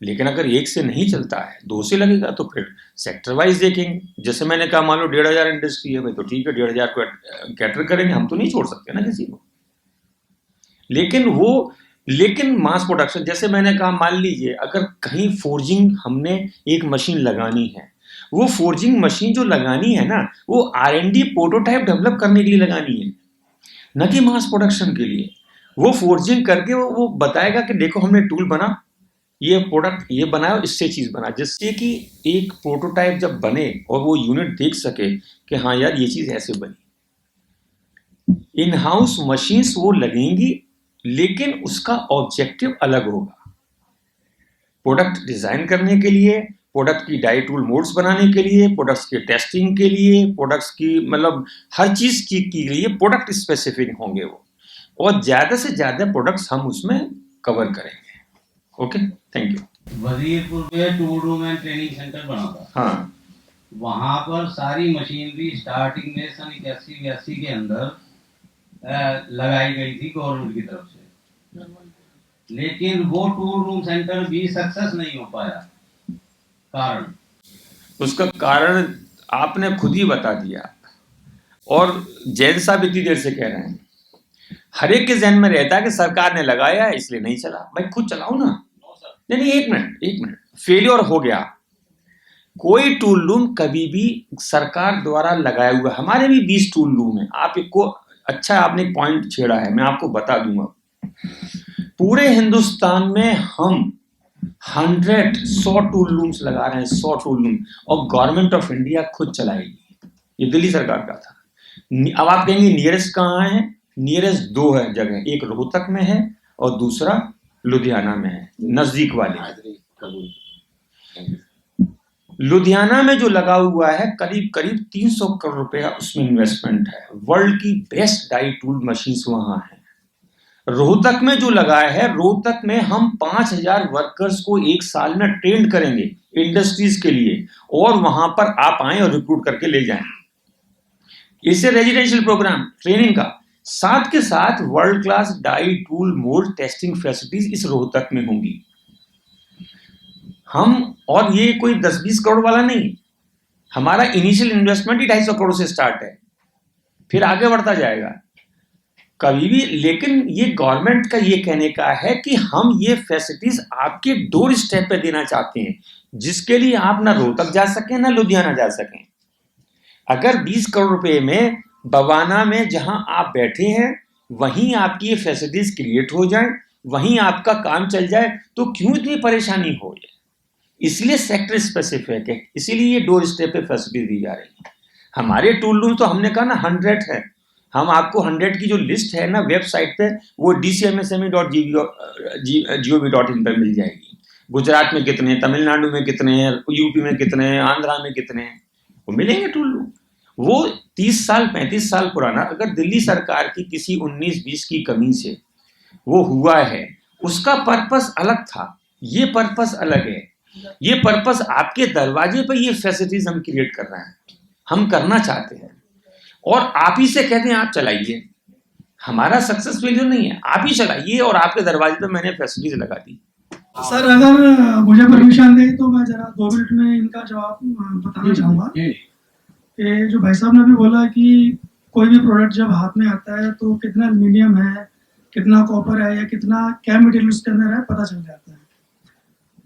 लेकिन अगर एक से नहीं चलता है, 2 से लगेगा, तो फिर सेक्टर वाइज देखेंगे। जैसे मैंने कहा मान लो 1500 इंडस्ट्री है भाई, तो ठीक है 1500 को कैटर करेंगे, हम तो नहीं छोड़ सकते ना किसी को। लेकिन मास प्रोडक्शन, जैसे मैंने कहा मान लीजिए अगर कहीं फोर्जिंग हमने एक मशीन लगानी है, वो फोर्जिंग मशीन जो लगानी है ना, वो R&D प्रोटोटाइप डेवलप करने के लिए लगानी है, न कि मास प्रोडक्शन के लिए। वो फोर्जिंग करके वो बताएगा कि देखो हमने टूल बना, ये प्रोडक्ट ये बनाया, इससे चीज बना, जिससे कि एक प्रोटोटाइप जब बने और वो यूनिट देख सके कि हाँ यार ये चीज ऐसे बनी। इन हाउस मशीन्स वो लगेंगी, लेकिन उसका ऑब्जेक्टिव अलग होगा। प्रोडक्ट डिजाइन करने के लिए, प्रोडक्ट की डाई टूल मोड्स बनाने के लिए, प्रोडक्ट्स की टेस्टिंग के लिए, प्रोडक्ट्स की मतलब हर चीज की लिए प्रोडक्ट स्पेसिफिक होंगे वो, और ज्यादा से ज्यादा प्रोडक्ट्स हम उसमें कवर करेंगे। Okay, thank you. वजीरपुर में tool room and training centre बना था। हाँ, वहां पर सारी मशीनरी स्टार्टिंग में सन 81-82 के अंदर लगाई गई थी गवर्नमेंट की तरफ से, लेकिन वो टूल रूम सेंटर भी सक्सेस नहीं हो पाया। कारण उसका कारण आपने खुद ही बता दिया, और जैन साहब इतनी देर से कह रहे हैं। हर एक के जहन में रहता है कि सरकार ने लगाया इसलिए नहीं चला। भाई खुद चलाओ ना। नहीं, एक मिनट, फेलियर हो गया। कोई टूल रूम कभी भी सरकार द्वारा लगाया हुआ, हमारे भी 20 टूल रूम है। आप इसको अच्छा, आपने एक पॉइंट छेड़ा है, मैं आपको बता दूंगा। पूरे हिंदुस्तान में हम 100 टूल रूम्स लगा रहे हैं, 100 टूल रूम, और गवर्नमेंट ऑफ इंडिया खुद चलाएगी। ये दिल्ली सरकार का था। अब आप कहेंगे नियरेस्ट कहाँ है? नियरेस्ट 2 है जगह, एक रोहतक में है और दूसरा लुधियाना में है, नजदीक वाले। लुधियाना में जो लगा हुआ है करीब 300 करोड़ रुपया उसमें इन्वेस्टमेंट है। वर्ल्ड की बेस्ट डाई टूल मशीन्स वहां है। रोहतक में जो लगाया है, रोहतक में हम 5000 वर्कर्स को एक साल में ट्रेन करेंगे इंडस्ट्रीज के लिए, और वहां पर आप आए और रिक्रूट करके ले जाएं। इसे रेजिडेंशियल प्रोग्राम ट्रेनिंग का, साथ के साथ world class die tool mould testing facilities इस रोहतक में होंगी। हम, और ये कोई 10-20 करोड़ वाला नहीं, हमारा इनिशियल इन्वेस्टमेंट ही 250 करोड़ से स्टार्ट है, फिर आगे बढ़ता जाएगा कभी भी। लेकिन ये गवर्नमेंट का ये कहने का है कि हम ये फैसिलिटीज आपके डोर स्टेप पे देना चाहते हैं, जिसके लिए आप ना रोहतक जा सकें ना लुधियाना जा सकें। अगर 20 करोड़ रुपए में बवाना में जहां आप बैठे हैं वहीं आपकी ये फैसिलिटीज क्रिएट हो जाए, वहीं आपका काम चल जाए, तो क्यों इतनी परेशानी हो जाए? इसलिए सेक्टर स्पेसिफिक है, इसीलिए ये डोर स्टेप पे फैसिलिटी दी जा रही है। हमारे टूल रूम तो हमने कहा ना 100 है। हम आपको 100 की जो लिस्ट है ना वेबसाइट पे, वो dcmsme.gov.in पर मिल जाएगी। गुजरात में कितने, तमिलनाडु में कितने हैं, यूपी में कितने हैं, आंध्रा में कितने हैं, वो मिलेंगे टूल रूम। वो 30 साल 35 साल पुराना, अगर दिल्ली सरकार की किसी 19-20 की कमी से वो हुआ है, उसका पर्पस अलग था, ये पर्पस अलग है। ये पर्पस आपके दरवाजे पर ये फैसिलिटीज हम क्रिएट कर रहे हैं, हम करना चाहते हैं, और आप ही से कहते हैं आप चलाइए। हमारा सक्सेस फेलियर नहीं है, आप ही चलाइए, और आपके दरवाजे पर मैंने फैसिलिटीज लगा दी। सर अगर मुझे परमिशन दे तो मैं जरा 2 मिनट में इनका जवाब बताना चाहूँगा। कि जो भाई साहब ने भी बोला कि कोई भी प्रोडक्ट जब हाथ में आता है तो कितना एल्यूमिनियम है, कितना कॉपर है, या कितना क्या मटेरियल उसके अंदर है पता चल जाता है।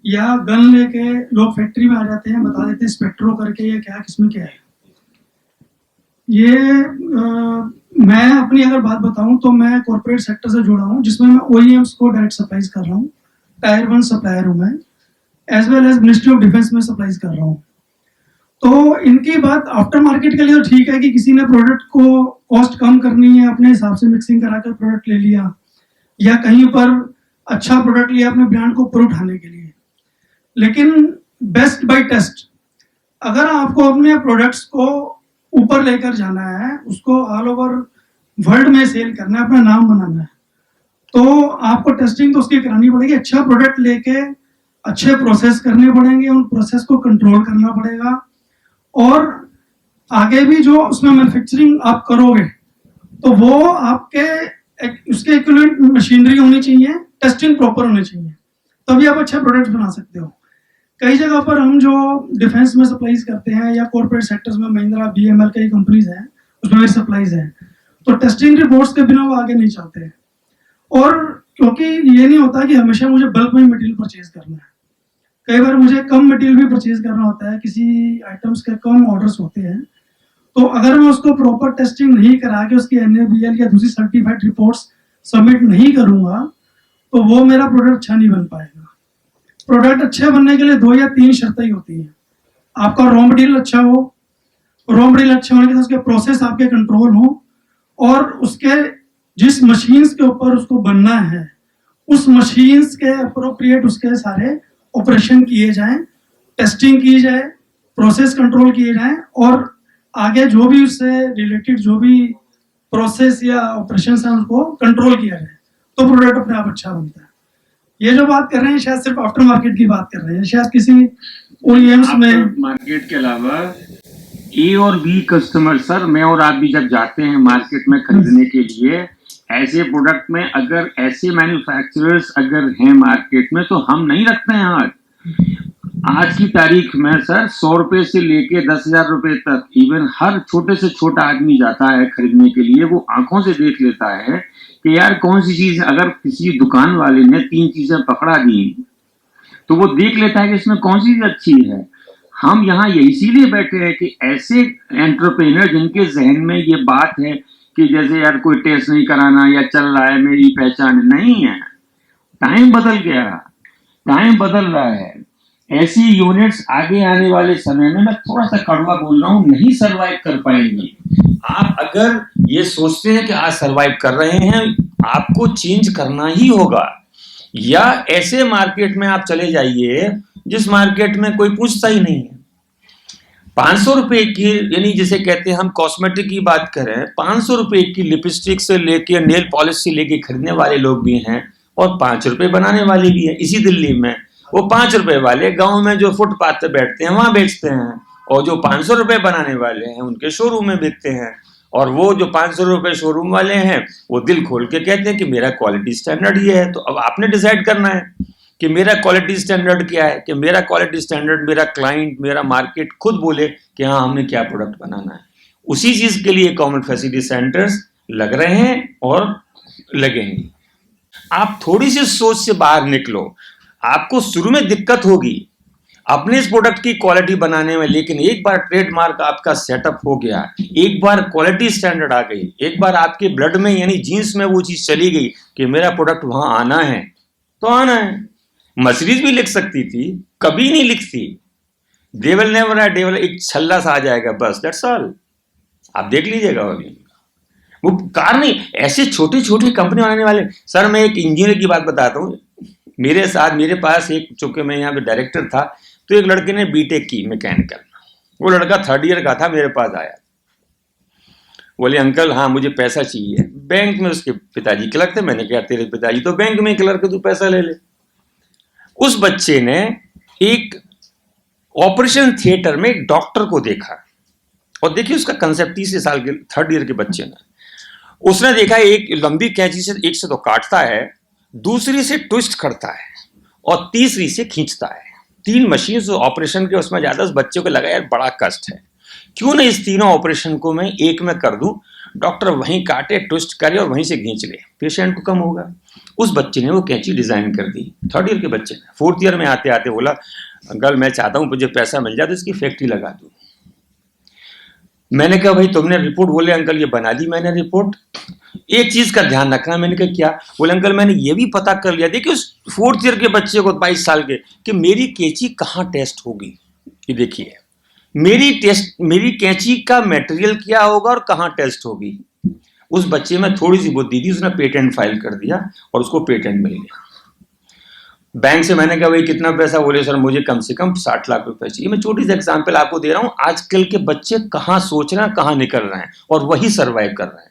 या गन लेके लोग फैक्ट्री में आ जाते हैं, बता देते हैं स्पेक्ट्रो करके ये क्या किसमें क्या है। ये मैं अपनी अगर बात बताऊं तो मैं कॉर्पोरेट सेक्टर से जुड़ा हूं, जिसमें मैं OEMs को डायरेक्ट सप्लाईज कर रहा हूं, टायर 1 सप्लायर हूं मैं, as well as ministry of defence में सप्लाईज कर रहा हूं। तो इनकी बात आफ्टर मार्केट के लिए तो ठीक है कि किसी ने प्रोडक्ट को कॉस्ट कम करनी है, अपने हिसाब से मिक्सिंग करा कर प्रोडक्ट ले लिया, या कहीं पर अच्छा प्रोडक्ट लिया अपने ब्रांड को ऊपर उठाने के लिए, लेकिन बेस्ट बाय टेस्ट, अगर आपको अपने प्रोडक्ट्स को ऊपर लेकर जाना है, उसको ऑल ओवर वर्ल्ड में सेल करना है, अपना नाम बनाना है, तो आपको टेस्टिंग तो उसकी करानी पड़ेगी। अच्छा प्रोडक्ट लेके अच्छे प्रोसेस करने पड़ेंगे, उन प्रोसेस को कंट्रोल करना पड़ेगा, और आगे भी जो उसमें मैन्युफैक्चरिंग आप करोगे तो वो आपके उसके इक्विवेलेंट मशीनरी होनी चाहिए, टेस्टिंग प्रॉपर होनी चाहिए, तभी आप अच्छे प्रोडक्ट्स बना सकते हो। कई जगह पर हम जो डिफेंस में सप्लाईज करते हैं या कॉर्पोरेट सेक्टर्स में महिंद्रा BML कई कंपनीज हैं, उसमें भी सप्लाईज हैं, तो टेस्टिंग रिपोर्ट्स के बिना वो आगे नहीं चलते हैं। और क्योंकि ये नहीं होता कि हमेशा मुझे बल्क में मटेरियल परचेज करना है, कई बार मुझे कम मटेरियल भी परचेज करना होता है, किसी आइटम्स के कम ऑर्डर्स होते हैं, तो अगर मैं उसको प्रॉपर टेस्टिंग नहीं करा के उसकी NABL या दूसरी सर्टिफाइड रिपोर्ट्स सबमिट नहीं करूंगा तो वो मेरा प्रोडक्ट अच्छा नहीं बन पाएगा। प्रोडक्ट अच्छे बनने के लिए 2 या 3 शर्तें ही होती हैं। आपका रॉ मटेरियल अच्छा हो, रॉ मटेरियल अच्छे होने के साथ उसके प्रोसेस आपके कंट्रोल हो, और उसके जिस मशीन्स के ऊपर उसको बनना है उस मशीन्स के अप्रोप्रिएट उसके सारे ऑपरेशन किए जाएं, टेस्टिंग की जाए, प्रोसेस कंट्रोल किए जाएं, और आगे जो भी उससे रिलेटेड जो भी प्रोसेस या ऑपरेशन है उनको कंट्रोल किया जाए, तो प्रोडक्ट अपने आप अच्छा बनता है। ये जो बात कर रहे हैं शायद सिर्फ आफ्टर मार्केट की बात कर रहे हैं, शायद किसी OEMs में मार्केट के अलावा A और B कस्टमर, सर मैं और आप भी जब जाते हैं मार्केट में खरीदने के लिए, ऐसे प्रोडक्ट में अगर ऐसे मैन्युफैक्चरर्स अगर हैं मार्केट में तो हम नहीं रखते हैं हाथ। आज की तारीख में सर 100 रुपए से लेके 10,000 रुपए तक इवन हर छोटे से छोटा आदमी जाता है खरीदने के लिए, वो आंखों से देख लेता है कि यार कौन सी चीज, अगर किसी दुकान वाले ने 3 चीजें पकड़ा दी तो वो देख लेता है कि इसमें कौन सी चीज अच्छी है। हम यहाँ ये इसीलिए बैठे हैं कि ऐसे एंटरप्रेन्योर जिनके जहन में ये बात है कि जैसे यार कोई टेस्ट नहीं कराना या चल रहा है मेरी पहचान नहीं है, टाइम बदल गया, टाइम बदल रहा है। ऐसी यूनिट्स आगे आने वाले समय में, मैं थोड़ा सा कड़वा बोल रहा हूं, नहीं सरवाइव कर पाएंगी। आप अगर ये सोचते हैं कि आज सरवाइव कर रहे हैं, आपको चेंज करना ही होगा, या ऐसे मार्केट में आप चले जाइए जिस मार्केट में कोई पूछता ही नहीं है। 500 रुपए की, यानी जिसे कहते हैं हम कॉस्मेटिक की बात करें, 500 रुपए की लिपस्टिक से लेके नेल पॉलिश से लेके खरीदने वाले लोग भी हैं और 5 रुपए बनाने वाले भी हैं। इसी दिल्ली में वो 5 रुपए वाले गांव में जो फुटपाथ पे बैठते हैं वहां बेचते हैं, और जो 500 रुपए बनाने वाले हैं उनके शोरूम में बेचते हैं। और वो जो 500 रुपए शोरूम वाले हैं वो दिल खोल के कहते हैं कि मेरा क्वालिटी स्टैंडर्ड ये है। तो अब आपने डिसाइड करना है कि मेरा क्वालिटी स्टैंडर्ड क्या है, कि मेरा क्वालिटी स्टैंडर्ड मेरा क्लाइंट, मेरा मार्केट खुद बोले कि हाँ हमने क्या प्रोडक्ट बनाना है। उसी चीज के लिए कॉमन फैसिलिटी सेंटर्स लग रहे हैं और लगेंगे। आप थोड़ी सी सोच से बाहर निकलो, आपको शुरू में दिक्कत होगी अपने इस प्रोडक्ट की क्वालिटी बनाने में, लेकिन एक बार ट्रेडमार्क आपका सेटअप हो गया, एक बार क्वालिटी स्टैंडर्ड आ गई, एक बार आपके ब्लड में यानी जीन्स में वो चीज चली गई कि मेरा प्रोडक्ट वहां आना है तो आना है। मर्सिडीज भी लिख सकती थी, कभी नहीं लिखती। देवल नेवर है, देवल एक छल्ला सा आ जाएगा बस, दैट्स ऑल। आप देख लीजिएगा अभी वो कार नहीं, ऐसे छोटे छोटे कंपनी बनाने वाले। सर मैं एक इंजीनियर की बात बताता हूँ, मेरे साथ मेरे पास एक, चूंकि मैं यहाँ पे डायरेक्टर था, तो एक लड़के ने बीटेक की मैकेनिकल, वो लड़का 3rd ईयर का था, मेरे पास आया, बोले अंकल हाँ मुझे पैसा चाहिए। बैंक में उसके पिताजी क्लर्क थे, मैंने कहा तेरे पिताजी तो बैंक में क्लर्क है, तू पैसा ले ले। उस बच्चे ने एक ऑपरेशन थिएटर में एक डॉक्टर को देखा, और देखिए उसका कंसेप्ट 30 साल के 3rd ईयर के बच्चे ने, उसने देखा एक लंबी कैंची से एक से तो काटता है, दूसरी से ट्विस्ट करता है और तीसरी से खींचता है। 3 मशीन जो ऑपरेशन के उसमें ज्यादा, उस बच्चे को लगा यार बड़ा कष्ट है, क्यों ना इस तीनों ऑपरेशन को मैं एक में कर दूं, डॉक्टर वहीं काटे ट्विस्ट करे और वहीं से खींच ले, पेशेंट को कम होगा। उस बच्चे ने वो कैंची डिजाइन कर दी, 3rd ईयर के बच्चे ने। 4th ईयर में आते आते बोला अंकल मैं चाहता हूं मुझे पैसा मिल जाए तो इसकी फैक्ट्री लगा दूं। मैंने कहा भाई तुमने रिपोर्ट? बोले अंकल ये बना दी मैंने रिपोर्ट, एक चीज का ध्यान रखना। मैंने कहा क्या? बोले अंकल मैंने ये भी पता कर लिया, देखिए उस 4th ईयर के बच्चे को 22 साल के, कि मेरी कैंची कहाँ टेस्ट होगी। ये देखिए मेरी कैंची का मटेरियल क्या होगा और कहाँ टेस्ट होगी। उस बच्चे में थोड़ी सी बुद्धि थी, उसने पेटेंट फाइल कर दिया और उसको पेटेंट मिल गया। बैंक से मैंने कहा भाई कितना पैसा, बोले सर मुझे कम से कम 60 लाख रुपए चाहिए। मैं छोटी सी एग्जांपल आपको दे रहा हूं, आजकल के बच्चे कहां सोच रहे हैं, कहां निकल रहे हैं और वही सरवाइव कर रहे हैं।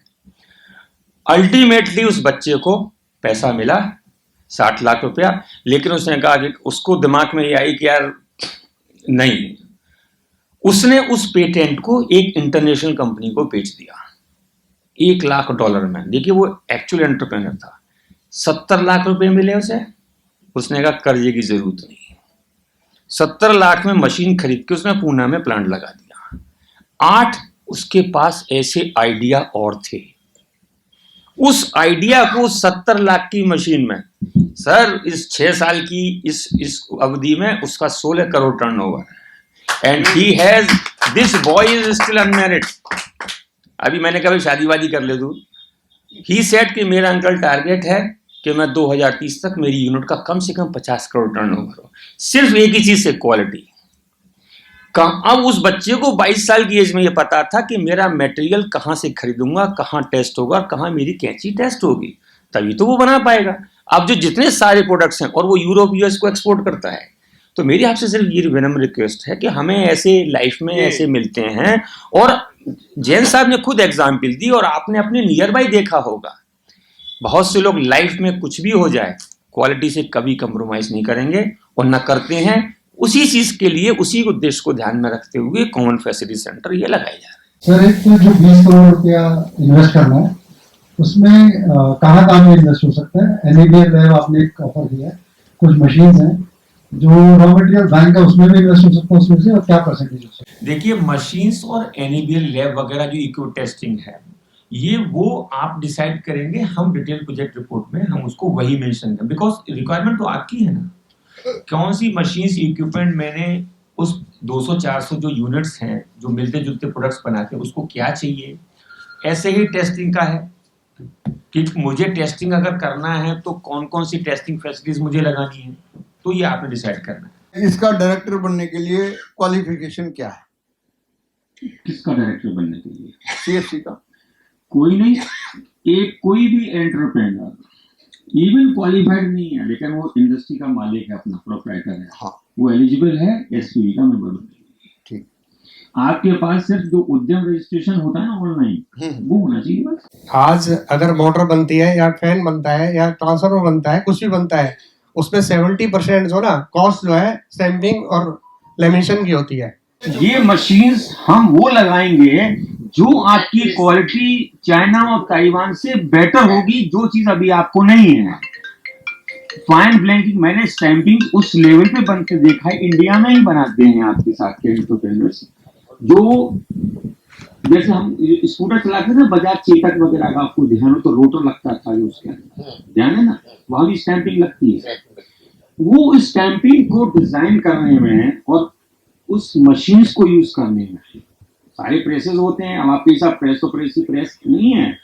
अल्टीमेटली उस बच्चे को पैसा मिला 60 लाख रुपया, लेकिन उसने कहा कि उसको दिमाग में ये आई कि यार नहीं, उसने उस पेटेंट को एक इंटरनेशनल कंपनी को बेच दिया $1 लाख में। देखिए वो एक्चुअल एंटरप्रेन्योर था। 70 लाख रुपए मिले उसे, उसने कहा कर्जे की जरूरत नहीं। 70 लाख में मशीन खरीद के उसने पूना में प्लांट लगा दिया। 8 उसके पास ऐसे आइडिया और थे। उस आइडिया को 70 लाख की मशीन में, सर इस 6 साल की इस अवधि में उसका 16 करोड़ टर्नओवर है। And he has, this boy is still unmarried. अभी मैंने कहा शादी वादी कर ले तू। ही सेड कि मेरा अंकल टारगेट है कि मैं 2030 तक मेरी यूनिट का कम से कम 50 करोड़ टर्नओवर हो, सिर्फ एक ही चीज से, क्वालिटी। अब उस बच्चे को 22 साल की एज में ये पता था कि मेरा मटेरियल कहां से खरीदूंगा, कहां टेस्ट होगा, कहां मेरी कैंची टेस्ट होगी, तभी तो वो बना पाएगा। अब जो जितने सारे प्रोडक्ट्स हैं और वो यूरोप यूएस को एक्सपोर्ट करता है, तो मेरी आपसे सिर्फ ये विनम्र रिक्वेस्ट है कि हमें ऐसे लाइफ में ऐसे मिलते हैं। और जैन साहब ने खुद एग्जाम्पल दी और आपने अपने नियर बाई देखा होगा, बहुत से लोग लाइफ में कुछ भी हो जाए क्वालिटी से कभी कंप्रोमाइज नहीं करेंगे और ना करते हैं। उसी चीज के लिए, उसी उद्देश्य को ध्यान में रखते हुए कॉमन फैसिलिटी सेंटर ये लगाए जा रहे हैं। सर एक तो जो 20 करोड़ रुपया इन्वेस्ट करना है, उसमें कहाँ में इन्वेस्ट हो सकता है? एनएबीएल लैब आपने एक ऑफर किया है, कुछ मशीन्स हैं, जो रॉ मटेरियल बैंक है उसमें भी इन्वेस्ट हो सकता है उसमें से, और क्या परसेंटेज हो सकता है? देखिए मशीन्स और एनएबीएल लैब वगैरह जो इक्विप टेस्टिंग है, ये वो आप डिसाइड करेंगे। हम डिटेल प्रोजेक्ट रिपोर्ट में हम उसको वही मेंशन करें, बिकॉज रिक्वायरमेंट तो आपकी है ना। कौन सी मशीन्स इक्विपमेंट मैंने उस 200-400 जो यूनिट्स हैं जो मिलते जुलते प्रोडक्ट्स बनाते हैं उसको क्या चाहिए। ऐसे ही टेस्टिंग का है कि मुझे टेस्टिंग अगर करना है तो कौन कौन सी टेस्टिंग फैसिलिटीज मुझे लगानी है, तो ये आपने डिसाइड करना है। इसका डायरेक्टर बनने के लिए क्वालिफिकेशन क्या है? किसका डायरेक्टर बनने के लिए? सीएफसी का? कोई नहीं, एक कोई भी एंटरप्रेन्योर इवन क्वालिफाइड नहीं है, लेकिन वो इंडस्ट्री का मालिक है, अपना प्रोप्राइटर है, हाँ, वो एलिजिबल है एसपीवी का मेंबर बनने के लिए। ठीक। आपके पास सिर्फ जो उद्यम रजिस्ट्रेशन होता है ना ऑनलाइन, वो होना चाहिए बस। आज अगर मोटर बनती है या फैन बनता है या ट्रांसफार्मर बनता है, कुछ भी बनता है, उसमें 70% जो ना कॉस्ट जो है स्टैंपिंग और लेमिनेशन की होती है। ये मशीन्स हम वो लगाएंगे जो आपकी क्वालिटी चाइना और ताइवान से बेटर होगी, जो चीज अभी आपको नहीं है। फाइन ब्लैंकिंग, मैंने स्टैंपिंग उस लेवल पे बनते देखा है, इंडिया में ही बनाते हैं आपके साथ के एंटरप्रेन्योर्स। जो जैसे हम स्कूटर चलाते थे ना, बजाज चेतक वगैरह का आपको ध्यान हो तो रोटर लगता था जो उसके अंदर, ध्यान है ना, वहां भी स्टैंपिंग लगती है। वो स्टैंपिंग को डिजाइन करने में और उस मशीन्स को यूज करने में सारे प्रेसेस होते हैं। अब आपके साथ प्रेस तो प्रेस नहीं है,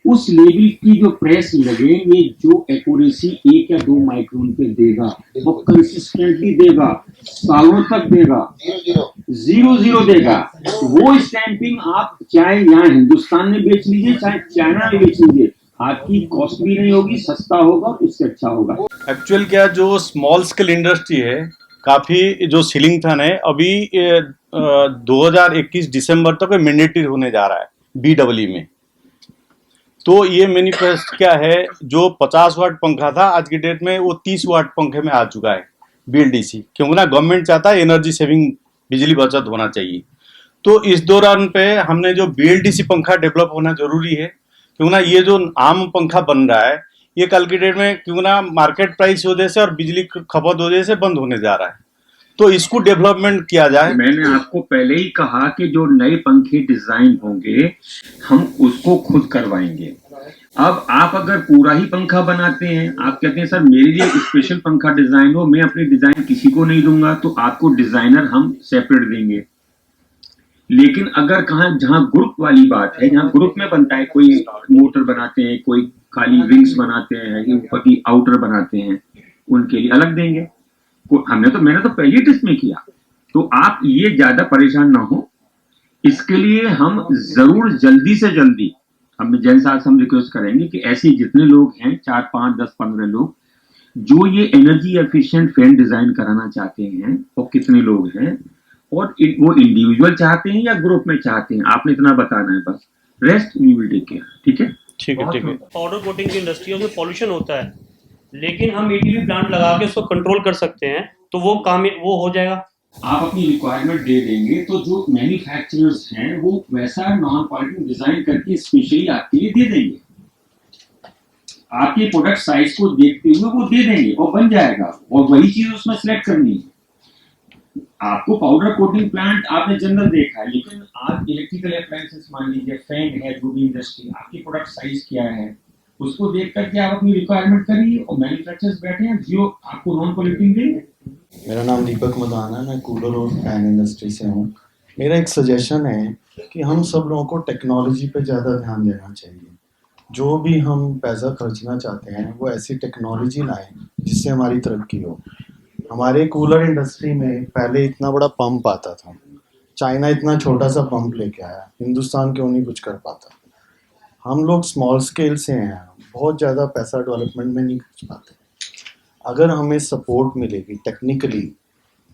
उस लेवल की जो प्रेस लगेंगे, जो एक्यूरेसी 1 या 2 माइक्रोन पे देगा, वो कंसिस्टेंटली देगा, सालों तक देगा, 0 देगा। वो स्टैंपिंग आप चाहे यहाँ हिंदुस्तान में बेच लीजिए, चाहे चाइना में बेच लीजिए, आपकी कॉस्ट भी नहीं होगी, सस्ता होगा, उससे अच्छा होगा। एक्चुअल क्या, जो स्मॉल स्केल इंडस्ट्री है, काफ़ी जो सीलिंग फैन है अभी 2021 दिसंबर तक मैंडेटरी होने जा रहा है BEE में। तो ये मैनिफेस्ट क्या है, जो 50 वाट पंखा था आज की डेट में वो 30 वाट पंखे में आ चुका है BLDC, क्योंकि ना गवर्नमेंट चाहता है एनर्जी सेविंग, बिजली बचत होना चाहिए। तो इस दौरान पे हमने जो BLDC पंखा डेवलप होना जरूरी है, क्योंकि ना ये जो आम पंखा बन रहा है ये कल की डेट में क्यों ना मार्केट प्राइस की वजह से और बिजली खपत वजह से बंद होने जा रहा है, तो इसको डेवलपमेंट किया जाए। मैंने आपको पहले ही कहा कि जो नए पंखे डिजाइन होंगे हम उसको खुद करवाएंगे। अब आप अगर पूरा ही पंखा बनाते हैं, आप कहते हैं सर मेरे लिए स्पेशल पंखा डिजाइन हो, मैं अपनी डिजाइन किसी को नहीं दूंगा, तो आपको डिजाइनर हम सेपरेट देंगे। लेकिन अगर जहां ग्रुप वाली बात है, जहां ग्रुप में बनता है, कोई मोटर बनाते हैं, कोई खाली विंग्स बनाते हैं, ऊपर की आउटर बनाते हैं, उनके लिए अलग देंगे। मैंने तो पहले टेस्ट में किया, तो आप ये ज्यादा परेशान ना हो। इसके लिए हम जरूर जल्दी से जल्दी हम जैन साहब से हम रिक्वेस्ट करेंगे कि ऐसे जितने लोग हैं 4, 5, 10, 15 लोग जो ये एनर्जी एफिशिएंट फैन डिजाइन कराना चाहते हैं और कितने लोग हैं, और वो इंडिविजुअल चाहते हैं या ग्रुप में चाहते हैं, आपने इतना बताना है बस, rest we will take care. ठीक है, ठीक है, ठीक है। पाउडर कोटिंग की इंडस्ट्रियों में पॉल्यूशन होता है, लेकिन हम एटीवी प्लांट लगा के उसको कंट्रोल कर सकते हैं, तो वो काम वो हो जाएगा। आप अपनी रिक्वायरमेंट दे देंगे तो जो मैन्युफैक्चरर्स हैं वो वैसा नॉन पॉल्यूटिंग डिजाइन करके स्पेशली आपके लिए दे देंगे, आपके प्रोडक्ट साइज को देखते हुए वो दे देंगे और बन जाएगा, और वही चीज उसमें सिलेक्ट करनी है। आपको पाउडर कोटिंग प्लांट आपने जनरल देखा है, लेकिन आप इलेक्ट्रिकल अप्लायंसेस मान लीजिए, फैन है, जो भी इंडस्ट्री, आपकी प्रोडक्ट साइज क्या है उसको देख करके आप अपनी रिक्वायरमेंट करिए, और मैन्युफैक्चरर्स बैठे हैं जो आपको नॉन पॉल्यूटिंग देंगे। मेरा नाम दीपक मदाना है, मैं कूलर और फैन इंडस्ट्री से हूँ। मेरा एक सजेशन है कि हम सब लोगों को टेक्नोलॉजी पे ज़्यादा ध्यान देना चाहिए। जो भी हम पैसा खर्चना चाहते हैं वो ऐसी टेक्नोलॉजी लाएं जिससे हमारी तरक्की हो। हमारे कूलर इंडस्ट्री में पहले इतना बड़ा पंप आता था, चाइना इतना छोटा सा पंप लेके आया, हिंदुस्तान क्यों नहीं कुछ कर पाता? हम लोग स्मॉल स्केल से हैं, बहुत ज़्यादा पैसा डेवलपमेंट में नहीं खर्च पाते। अगर हमें सपोर्ट मिलेगी टेक्निकली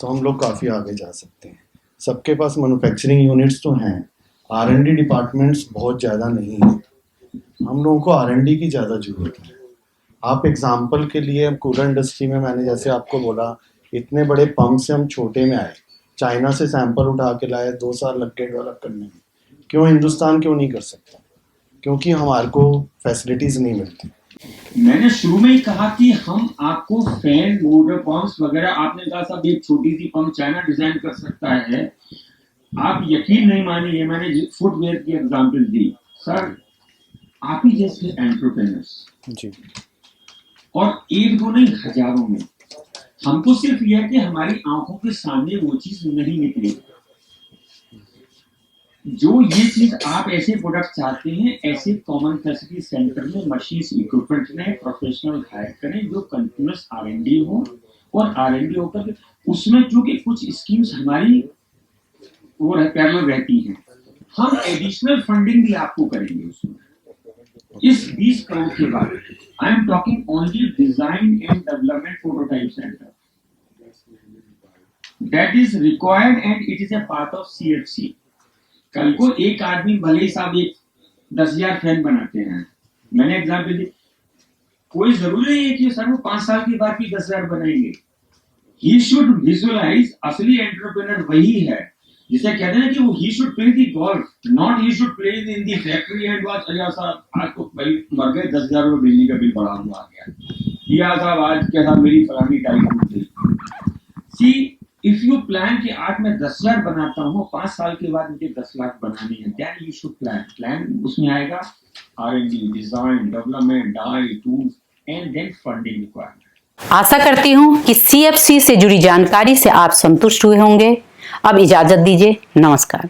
तो हम लोग काफ़ी आगे जा सकते हैं। सबके पास मैन्युफैक्चरिंग यूनिट्स तो हैं, R&D डिपार्टमेंट्स बहुत ज़्यादा नहीं है। हम लोगों को R&D की ज़्यादा ज़रूरत है। आप एग्जांपल के लिए कूलर इंडस्ट्री में मैंने जैसे आपको बोला, इतने बड़े पंप से हम छोटे में आए, चाइना से सैंपल उठा के लाए, 2 साल लग गए डेवलप करने में। क्यों हिंदुस्तान क्यों नहीं कर सकता? क्योंकि हमारे को फैसिलिटीज़ नहीं मिलती। मैंने शुरू में ही कहा कि हम आपको फैन, मोटर पंप्स वगैरह, आपने कहा साहब एक छोटी सी पंप चाइना डिजाइन कर सकता है, आप यकीन नहीं मानिए, मैंने फुटवेयर की एग्जांपल दी सर। आप ही जैसे एंटरप्रेन्योर्स जी, और एक दो नहीं हजारों में, हमको सिर्फ यह है कि हमारी आंखों के सामने वो चीज नहीं निकली। जो ये चीज आप ऐसे प्रोडक्ट चाहते हैं, ऐसे कॉमन फैसिलिटी सेंटर में मशीन इक्विपमेंट में प्रोफेशनल हायर करें जो कंटिन्यूस R&D हो, और R&D होकर उसमें चूंकि कुछ स्कीम्स हमारी वो पैरेलल रहती हैं, हम एडिशनल फंडिंग भी आपको करेंगे उसमें। इस 20 करोड़ के बाद I am talking only design and development prototype centre that is required and it is a part of CFC। कल को एक आदमी भले ही साहब एक 10,000 फैन बनाते हैं, मैंने एग्जाम्पल दी, कोई जरूरी नहीं है कि सर वो 5 साल के बाद भी 10,000 बनाएंगे। ही शुड विजुअलाइज, असली एंटरप्रेन्योर वही है जिसे कहते हैं कि वो he should play the golf, not he should play in the factory and watch, अरे साहब आज तो भाई मर गए, 10,000 रुपये बिजली का बिल बढ़ा हुआ आ गया, या साहब आज क्या था मेरी फलानी टाई टूट गई। सी इफ यू प्लान कि आज मैं 10,000 बनाता हूँ, 5 साल के बाद मुझे 10 लाख बनानी है, देन यू शुड प्लान उसमें आएगा R&D, design, development, die, tools and then funding requirement. आशा करती हूँ कि CFC से जुड़ी जानकारी से आप संतुष्ट हुए होंगे। अब इजाजत दीजिए, नमस्कार।